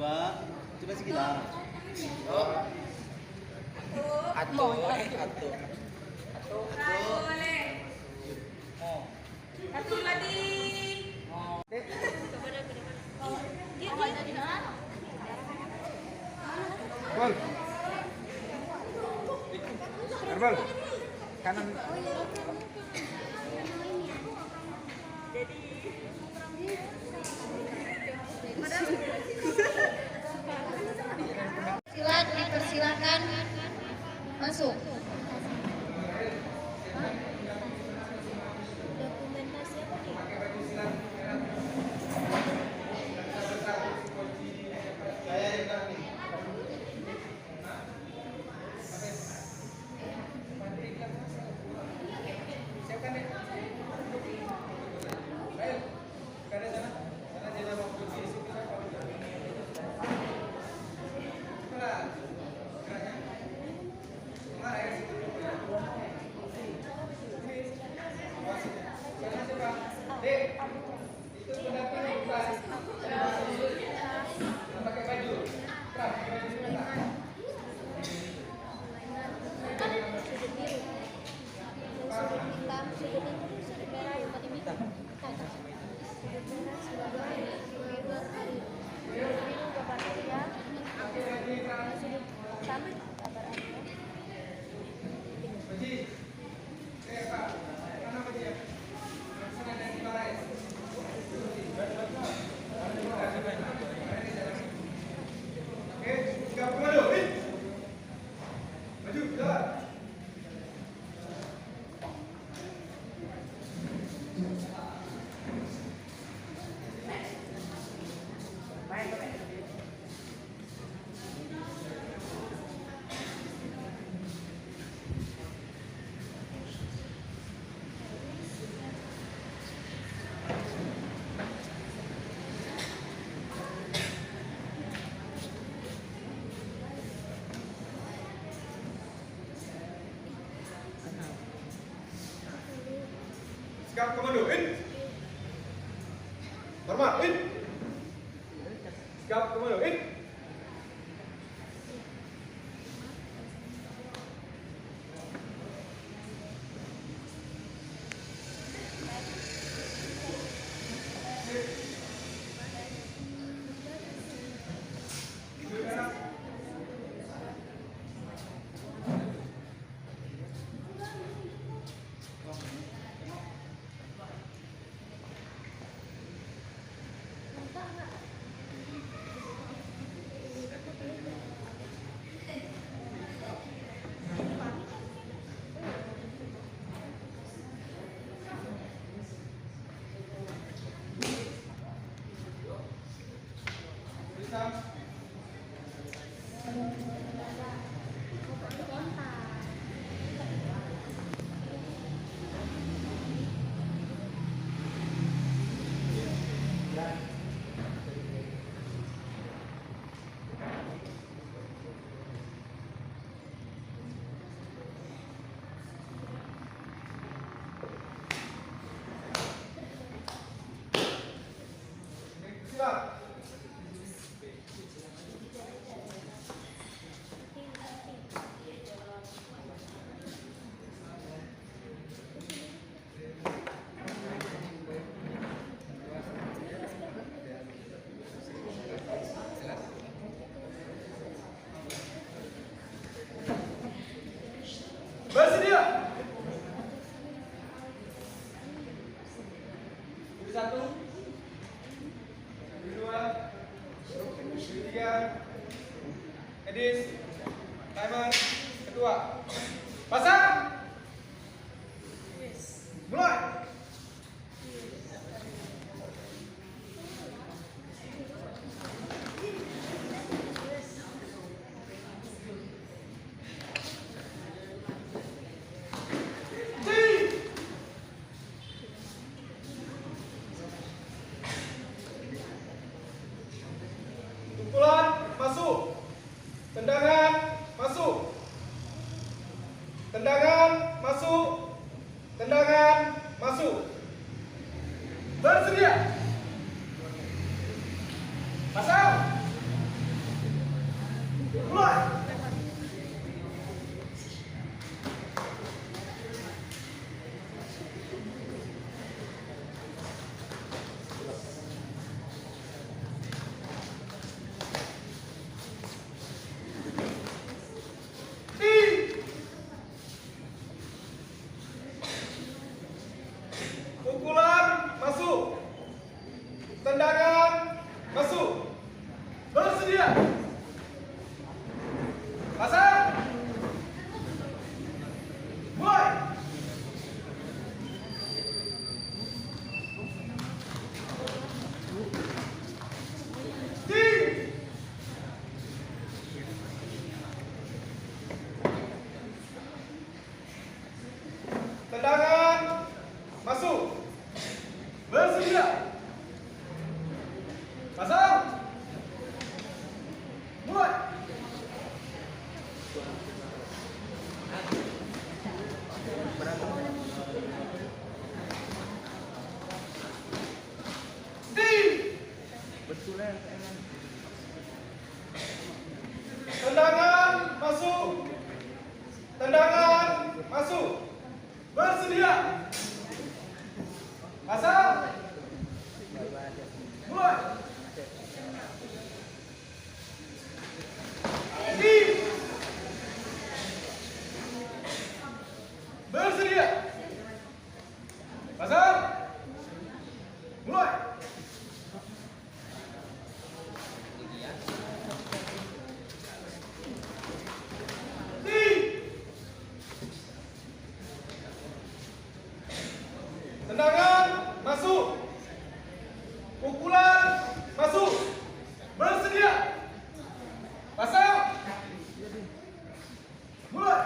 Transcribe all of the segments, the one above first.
coba sekitar. Oh. Atuh. Boleh. Oh. Satu lagi. Oh. Bal. Herbal. Kanan. Dipersilakan masuk. Dokumentasi apa nih? Sikap komando, in. Hormat, in. Sikap komando, in. Bersedia. Satu, dua, tiga, edis, timer, kedua, pasang, mulai. Pukulan masuk, tendangan masuk, tendangan Tendangan masuk. Tendangan masuk. Bersedia. Pasang. Mulai. Bersedia. Pasang. Mulai. Tendangan masuk. Pukulan masuk. Bersedia. Pasang. Mulai.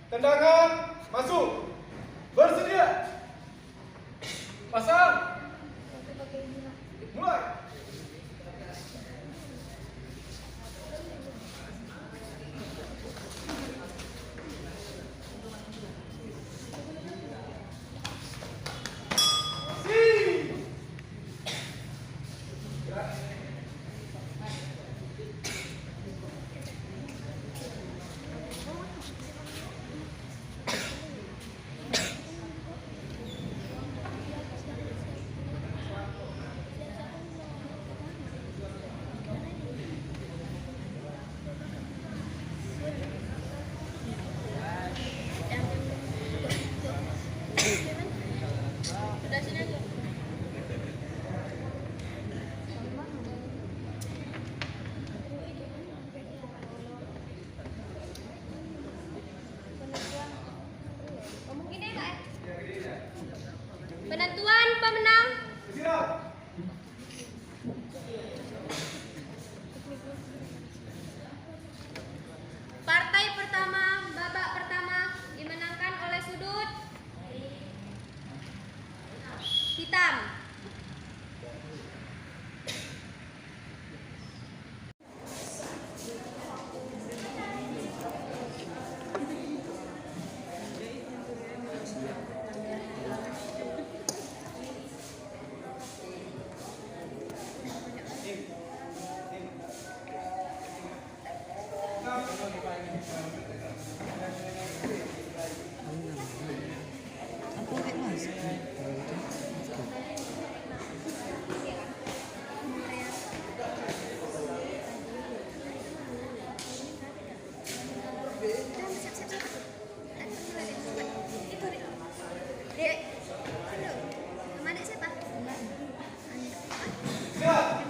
Tendangan masuk. Bersedia. Pasang. Mulai. Udah sini aja. Ngomong gini, Kak. Penentuan pemenang. Siap. Partai pertama, babak pertama dimenangkan oleh sudut hitam. Siap.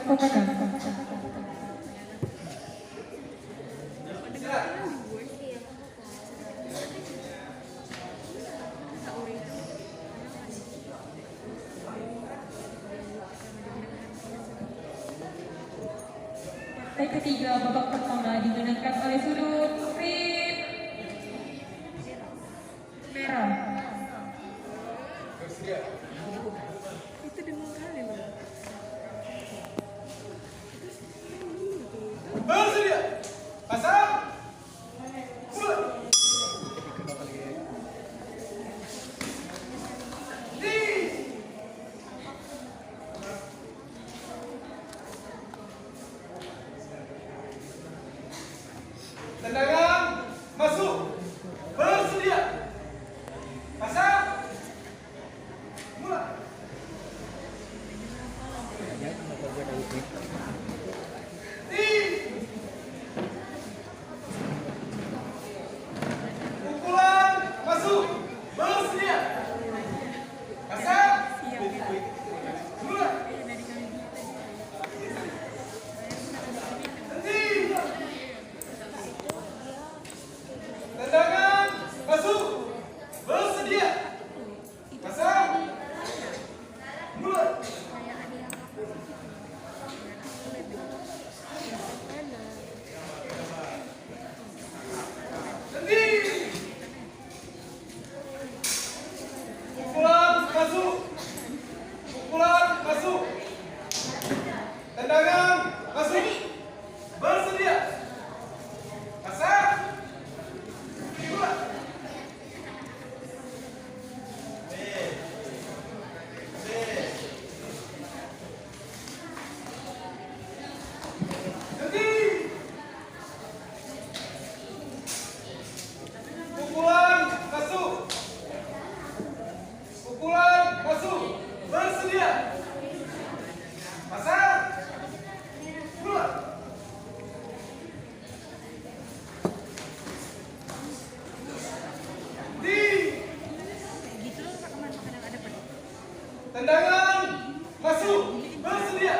pemenang. Partai ketiga babak pertama dimenangkan oleh sudut tim merah. Bersedia. Itu demam kali loh. Bersedia. Pasang. Mulai. Tendangan masuk. Bersedia. Pasang. Mulai. Pukulan masuk. Bersedia. Pasang. Mulai. Tendangan masuk. Bersedia. Pasang. Mulai. Pukulan masuk. Pukulan masuk. Tendangan masuk. Bersedia. Pasang. Mulai. Pukulan masuk. Pukulan masuk. Bersedia. Pasang. Mulai. Tendangan masuk. Bersedia.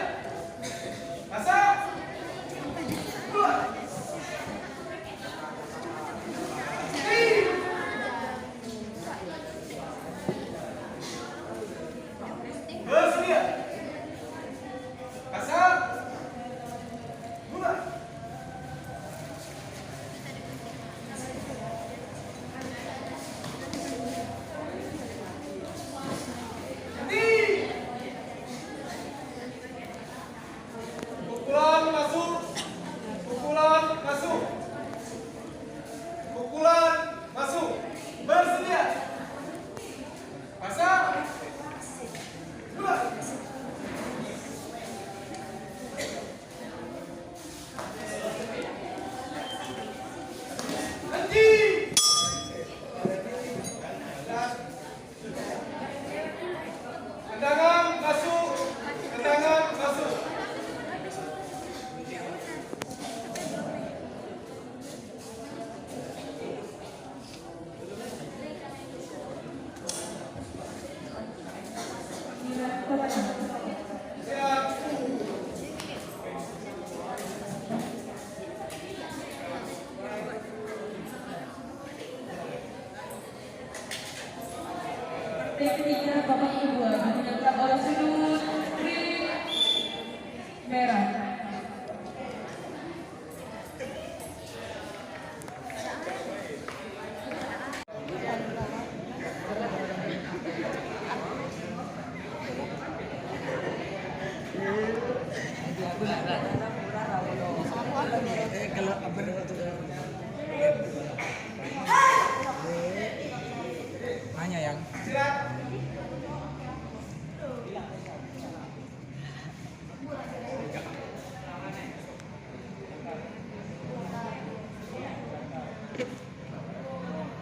Pasang. Mulai. Bersedia. Pasang. Mulai. Pukulan masuk. Pukulan masuk. Pukulan masuk. Bersedia. Pasang. Mulai. Henti. Tendangan masuk. Tendangan masuk. Siap. Partai ketiga babak kedua dimenangkan oleh sudut tim merah. Hanya yang Siap.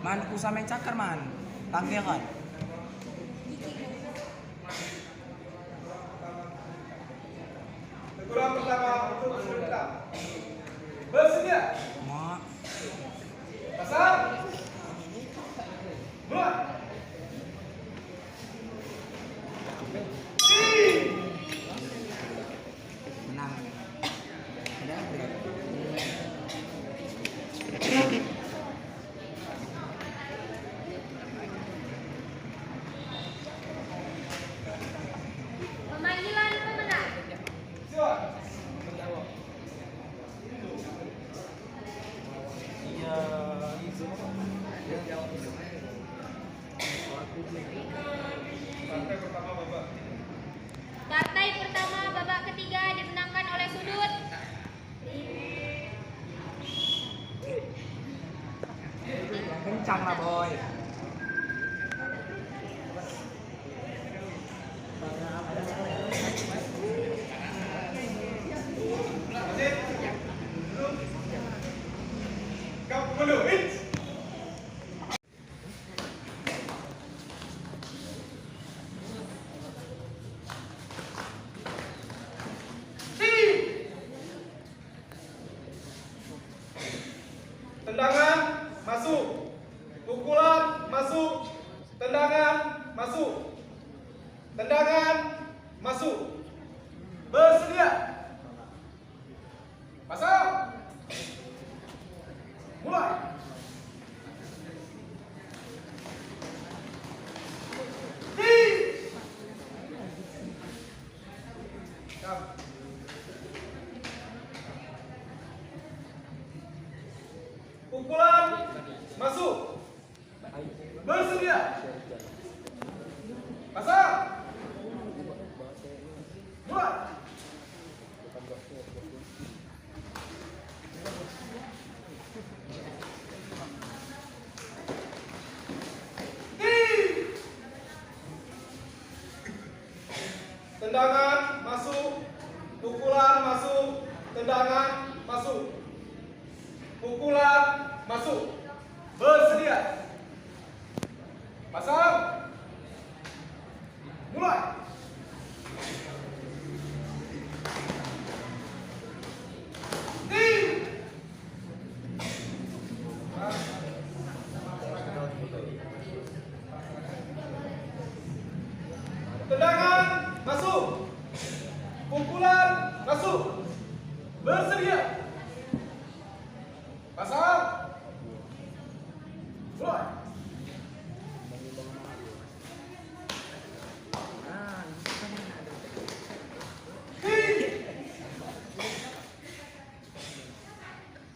man usah main cakar man. Tangke kan. Teguran pertama untuk sebentar. Bersedia. Mak. Pasang. Mulai. tendangan, masuk. Bersedia. Pasang. Mulai. Pukulan masuk. Bersedia. Pasang. Mulai. Tendangan masuk. Pukulan masuk. Tendangan masuk. Pukulan masuk. Bersedia. Pasang. Mulai. Tendangan masuk. Pukulan masuk. Bersedia. Pasang. Mulai.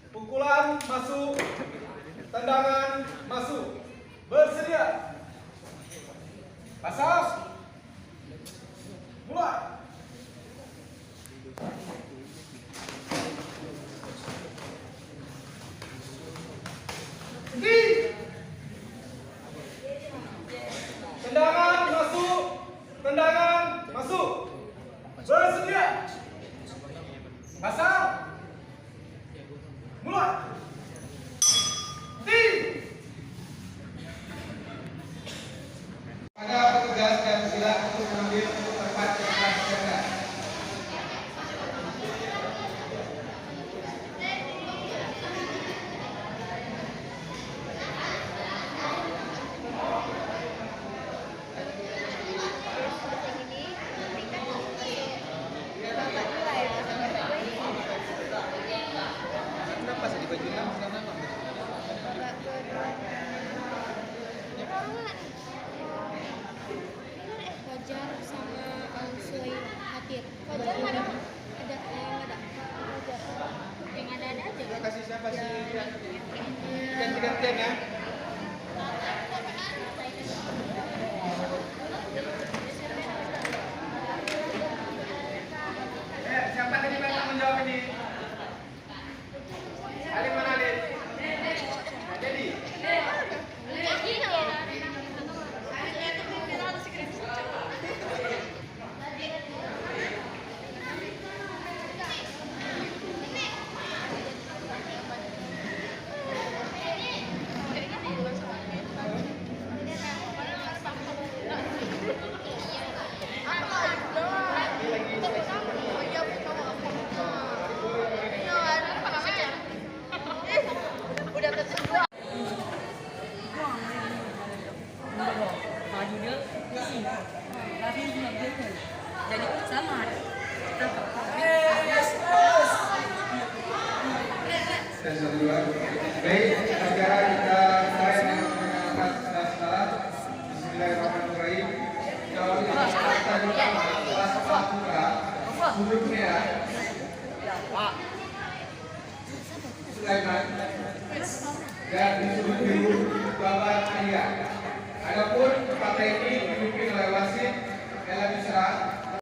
Pukulan masuk. Tendangan masuk. Bersedia. Pasang. Mulai. Tendangan masuk. Tendangan masuk. Bersedia. Pasang. Mulai. Ada petugas dan silakan untuk mengambil tempat yang telah disediakan. Kenapa sih dibajukan? Fajar sama Ansui Hatir. Fajar mana? Ada yang ada. Yang ada aja. Kita kasih siapa sih? Ganti-gantian ya. Siapa tadi yang akan menjawab ini? Alif mana Alif? Jadi. Jadi sama. Baik, sekarang kita mulai dengan pengamatan salat. Bismillahirrahmanirrahim. Kalau kita tadi kelas 4 sudut merah. Sulaiman dan di sudut biru Bapak Alia. Adapun partai ini dipimpin oleh wasit dalam